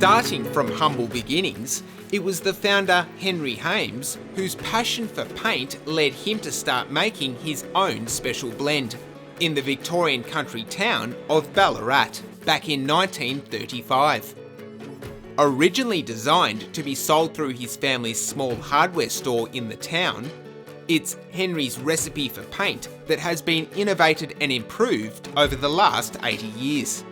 Starting from humble beginnings, it was the founder Henry Haymes whose passion for paint led him to start making his own special blend in the Victorian country town of Ballarat back in 1935. Originally designed to be sold through his family's small hardware store in the town, it's Henry's recipe for paint that has been innovated and improved over the last 80 years.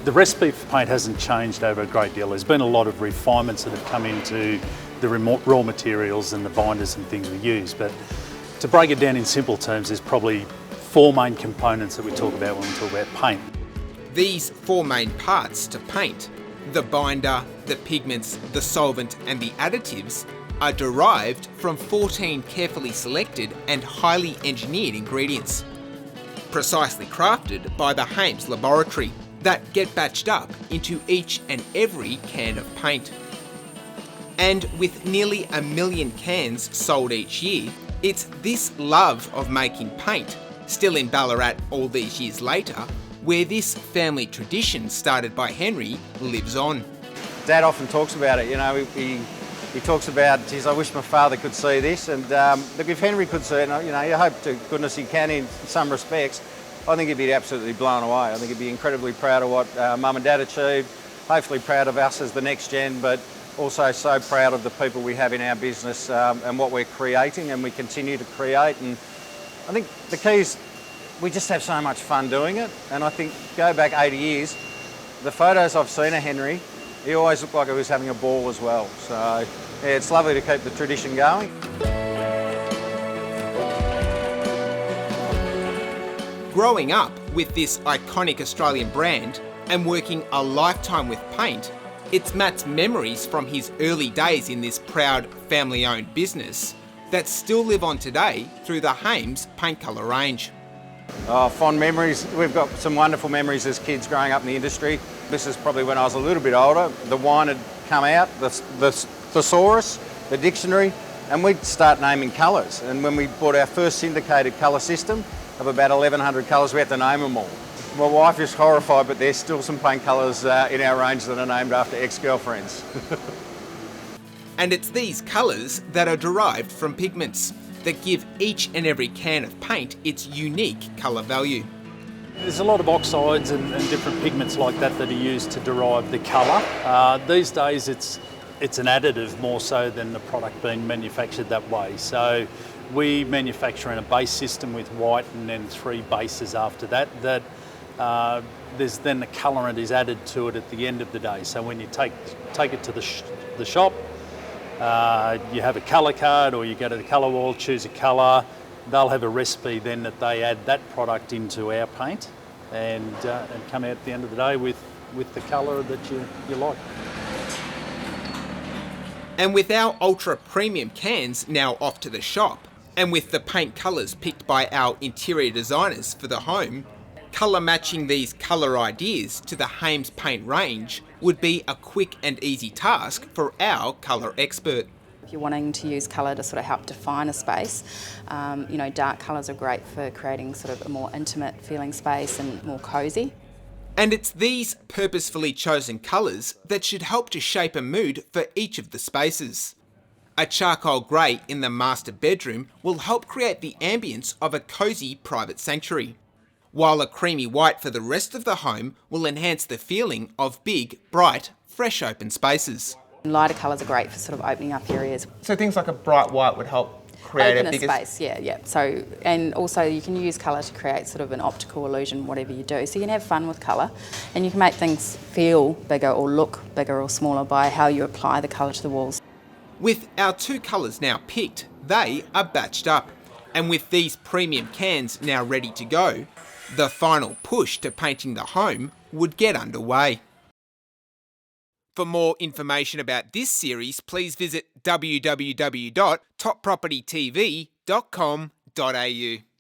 The recipe for paint hasn't changed over a great deal. There's been a lot of refinements that have come into the raw materials and the binders and things we use, but to break it down in simple terms, there's probably four main components that we talk about when we talk about paint. These four main parts to paint, the binder, the pigments, the solvent and the additives, are derived from 14 carefully selected and highly engineered ingredients, precisely crafted by the Haymes laboratory, that get batched up into each and every can of paint. And with nearly 1 million cans sold each year, it's this love of making paint, still in Ballarat all these years later, where this family tradition started by Henry lives on. Dad often talks about it, you know, he talks about, geez, I wish my father could see this, and look, if Henry could see it, you know, you hope to goodness he can in some respects, I think he'd be absolutely blown away. I think he'd be incredibly proud of what Mum and Dad achieved, hopefully proud of us as the next gen, but also so proud of the people we have in our business and what we're creating and we continue to create. And I think the key is we just have so much fun doing it. And I think, go back 80 years, the photos I've seen of Henry, he always looked like he was having a ball as well. So yeah, it's lovely to keep the tradition going. Growing up with this iconic Australian brand and working a lifetime with paint, it's Matt's memories from his early days in this proud family-owned business that still live on today through the Haymes paint colour range. Oh, fond memories. We've got some wonderful memories as kids growing up in the industry. This is probably when I was a little bit older. The wine had come out, the thesaurus, the dictionary, and we'd start naming colours. And when we bought our first syndicated colour system of about 1,100 colours, we had to name them all. My wife is horrified, but there's still some paint colours in our range that are named after ex-girlfriends. And it's these colours that are derived from pigments that give each and every can of paint its unique colour value. There's a lot of oxides and different pigments like that that are used to derive the colour. These days it's an additive more so than the product being manufactured that way. So we manufacture in a base system with white and then 3 bases after that. There's then the colourant is added to it at the end of the day. So when you take it to the shop, you have a colour card or you go to the colour wall, choose a colour. They'll have a recipe then that they add that product into our paint and come out at the end of the day with the colour that you like. And with our ultra premium cans now off to the shop, and with the paint colours picked by our interior designers for the home, colour matching these colour ideas to the Haymes paint range would be a quick and easy task for our colour expert. If you're wanting to use colour to sort of help define a space, you know, dark colours are great for creating sort of a more intimate feeling space and more cosy. And it's these purposefully chosen colours that should help to shape a mood for each of the spaces. A charcoal grey in the master bedroom will help create the ambience of a cosy private sanctuary, while a creamy white for the rest of the home will enhance the feeling of big, bright, fresh open spaces. Lighter colours are great for sort of opening up areas. So things like a bright white would help create a space, yeah. So, and also you can use colour to create sort of an optical illusion, whatever you do. So you can have fun with colour and you can make things feel bigger or look bigger or smaller by how you apply the colour to the walls. With our 2 colours now picked, they are batched up. And with these premium cans now ready to go, the final push to painting the home would get underway. For more information about this series, please visit www.toppropertytv.com.au.